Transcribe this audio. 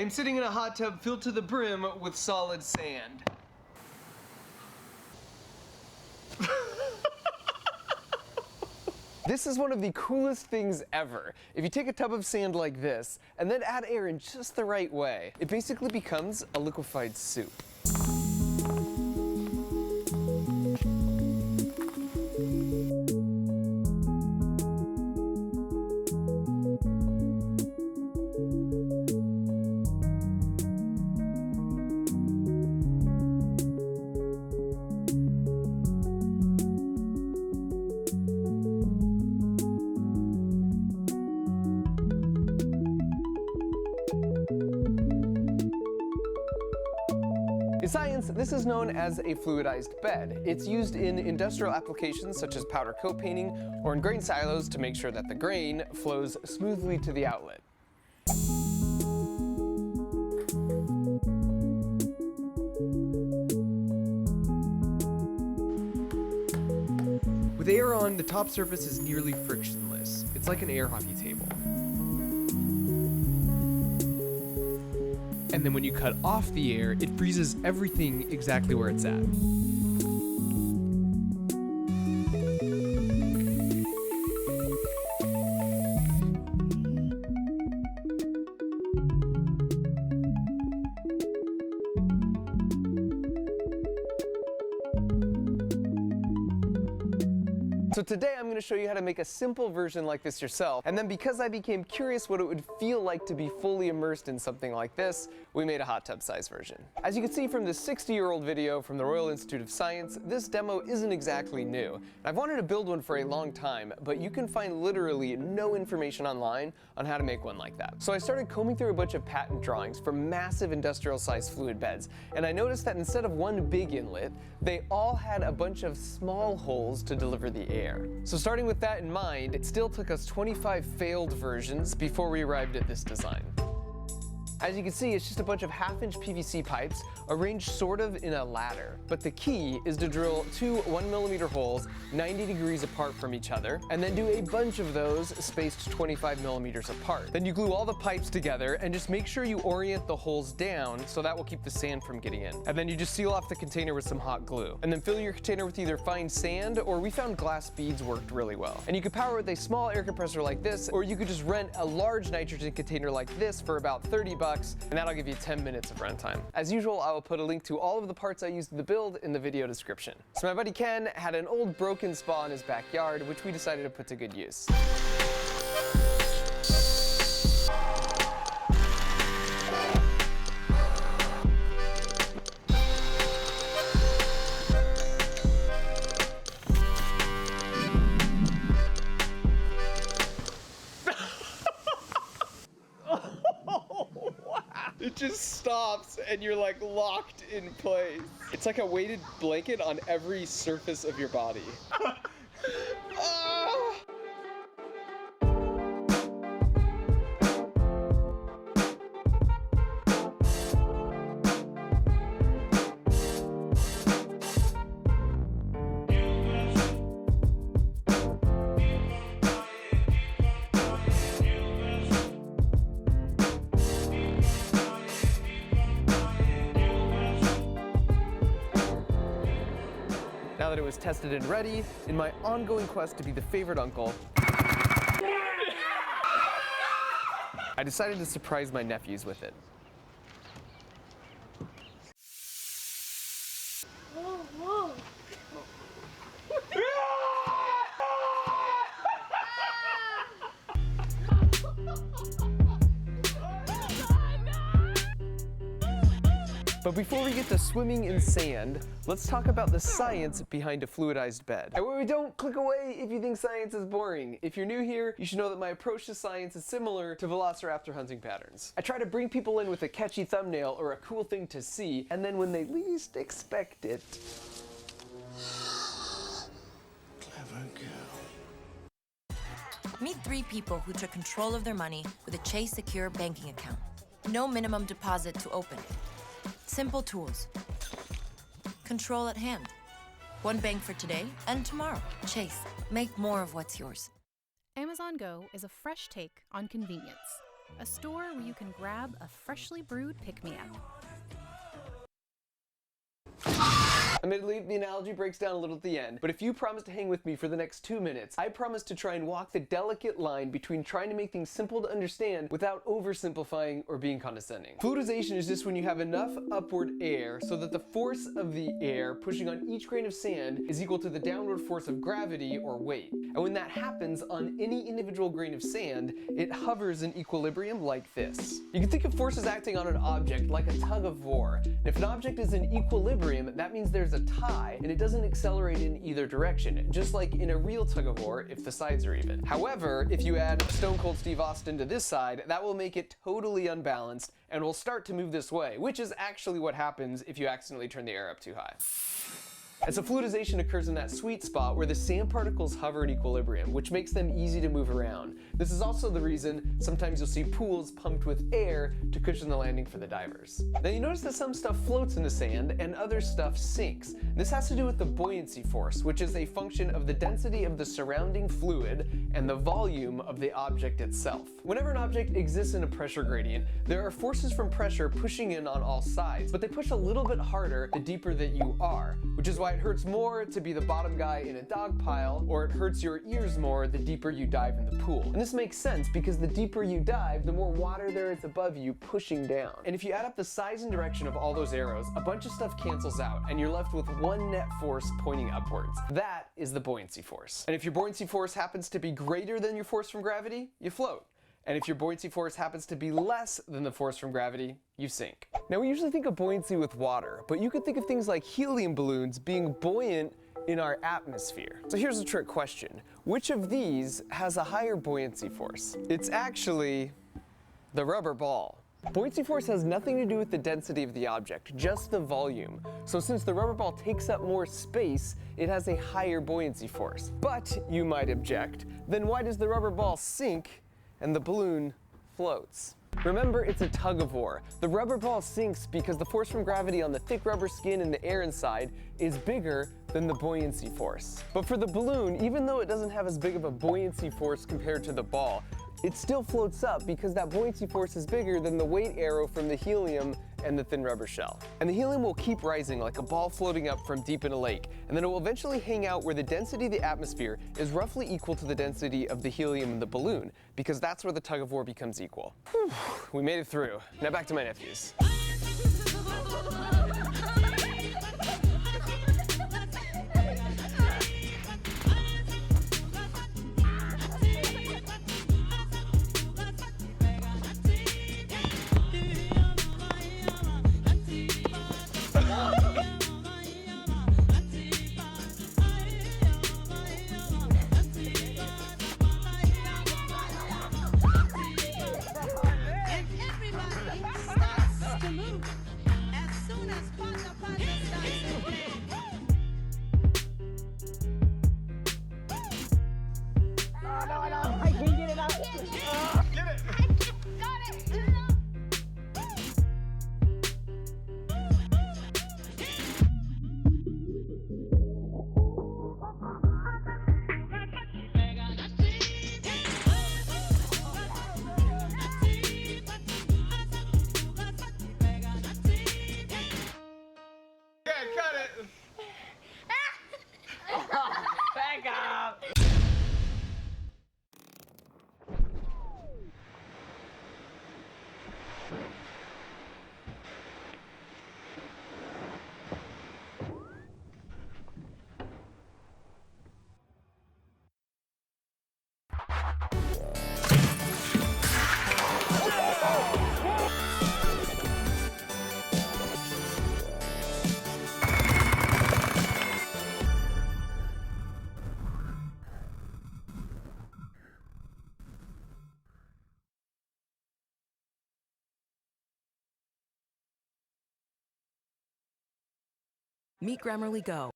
am sitting in a hot tub filled to the brim with solid sand. This is one of the coolest things ever. If you take a tub of sand like this and then add air in just the right way, it basically becomes a liquefied soup. In science, this is known as a fluidized bed. It's used in industrial applications such as powder coat painting or in grain silos to make sure that the grain flows smoothly to the outlet. With air on, the top surface is nearly frictionless. It's like an air hockey table. And then when you cut off the air, it freezes everything exactly where it's at. So today I'm going to show you how to make a simple version like this yourself, and then because I became curious what it would feel like to be fully immersed in something like this, we made a hot tub size version. As you can see from this 60-year-old video from the Royal Institute of Science, this demo isn't exactly new. I've wanted to build one for a long time, but you can find literally no information online on how to make one like that. So I started combing through a bunch of patent drawings for massive industrial-sized fluid beds, and I noticed that instead of one big inlet, they all had a bunch of small holes to deliver the air. So starting with that in mind, it still took us 25 failed versions before we arrived at this design. As you can see, it's just a bunch of half-inch PVC pipes arranged sort of in a ladder. But the key is to drill two 1mm holes 90 degrees apart from each other, and then do a bunch of those spaced 25mm apart. Then you glue all the pipes together and just make sure you orient the holes down so that will keep the sand from getting in. And then you just seal off the container with some hot glue. And then fill your container with either fine sand, or we found glass beads worked really well. And you could power it with a small air compressor like this, or you could just rent a large nitrogen container like this for about 30 bucks, and that'll give you 10 minutes of runtime. As usual, I will put a link to all of the parts I used in the build in the video description. So my buddy Ken had an old broken spa in his backyard, which we decided to put to good use. It just stops and you're like locked in place. It's like a weighted blanket on every surface of your body. Now that it was tested and ready, in my ongoing quest to be the favorite uncle, I decided to surprise my nephews with it. Whoa, whoa. But before we get to swimming in sand, let's talk about the science behind a fluidized bed. And wait, don't click away if you think science is boring. If you're new here, you should know that my approach to science is similar to velociraptor hunting patterns. I try to bring people in with a catchy thumbnail or a cool thing to see, and then when they least expect it... Clever girl. Meet 3 people who took control of their money with a Chase Secure banking account. No minimum deposit to open. Simple tools. Control at hand. One bank for today and tomorrow. Chase, make more of what's yours. Amazon Go is a fresh take on convenience. a store where you can grab a freshly brewed pick-me-up. Admittedly, the analogy breaks down a little at the end, but if you promise to hang with me for the next 2 minutes, I promise to try and walk the delicate line between trying to make things simple to understand without oversimplifying or being condescending. Fluidization is just when you have enough upward air so that the force of the air pushing on each grain of sand is equal to the downward force of gravity or weight. And when that happens on any individual grain of sand, it hovers in equilibrium like this. You can think of forces acting on an object like a tug of war. And if an object is in equilibrium, that means there's a tie and it doesn't accelerate in either direction, just like in a real tug of war if the sides are even. However, if you add Stone Cold Steve Austin to this side, that will make it totally unbalanced and will start to move this way, which is actually what happens if you accidentally turn the air up too high. And so fluidization occurs in that sweet spot where the sand particles hover in equilibrium, which makes them easy to move around. This is also the reason sometimes you'll see pools pumped with air to cushion the landing for the divers. Now you notice that some stuff floats in the sand and other stuff sinks. This has to do with the buoyancy force, which is a function of the density of the surrounding fluid and the volume of the object itself. Whenever an object exists in a pressure gradient, there are forces from pressure pushing in on all sides, but they push a little bit harder the deeper that you are, which is why it hurts more to be the bottom guy in a dog pile, or it hurts your ears more the deeper you dive in the pool. And this makes sense because the deeper you dive, the more water there is above you pushing down. And if you add up the size and direction of all those arrows, a bunch of stuff cancels out and you're left with one net force pointing upwards. That is the buoyancy force. And if your buoyancy force happens to be greater than your force from gravity, you float. And if your buoyancy force happens to be less than the force from gravity, you sink. Now we usually think of buoyancy with water, but you could think of things like helium balloons being buoyant in our atmosphere. So here's a trick question. Which of these has a higher buoyancy force? It's actually the rubber ball. Buoyancy force has nothing to do with the density of the object, just the volume. So since the rubber ball takes up more space, it has a higher buoyancy force. But, you might object, then why does the rubber ball sink and the balloon floats? Remember, it's a tug of war. The rubber ball sinks because the force from gravity on the thick rubber skin and the air inside is bigger than the buoyancy force. But for the balloon, even though it doesn't have as big of a buoyancy force compared to the ball, it still floats up because that buoyancy force is bigger than the weight arrow from the helium and the thin rubber shell. And the helium will keep rising like a ball floating up from deep in a lake, and then it will eventually hang out where the density of the atmosphere is roughly equal to the density of the helium in the balloon, because that's where the tug of war becomes equal. Whew, we made it through. Now back to my nephews. Meet Grammarly Go,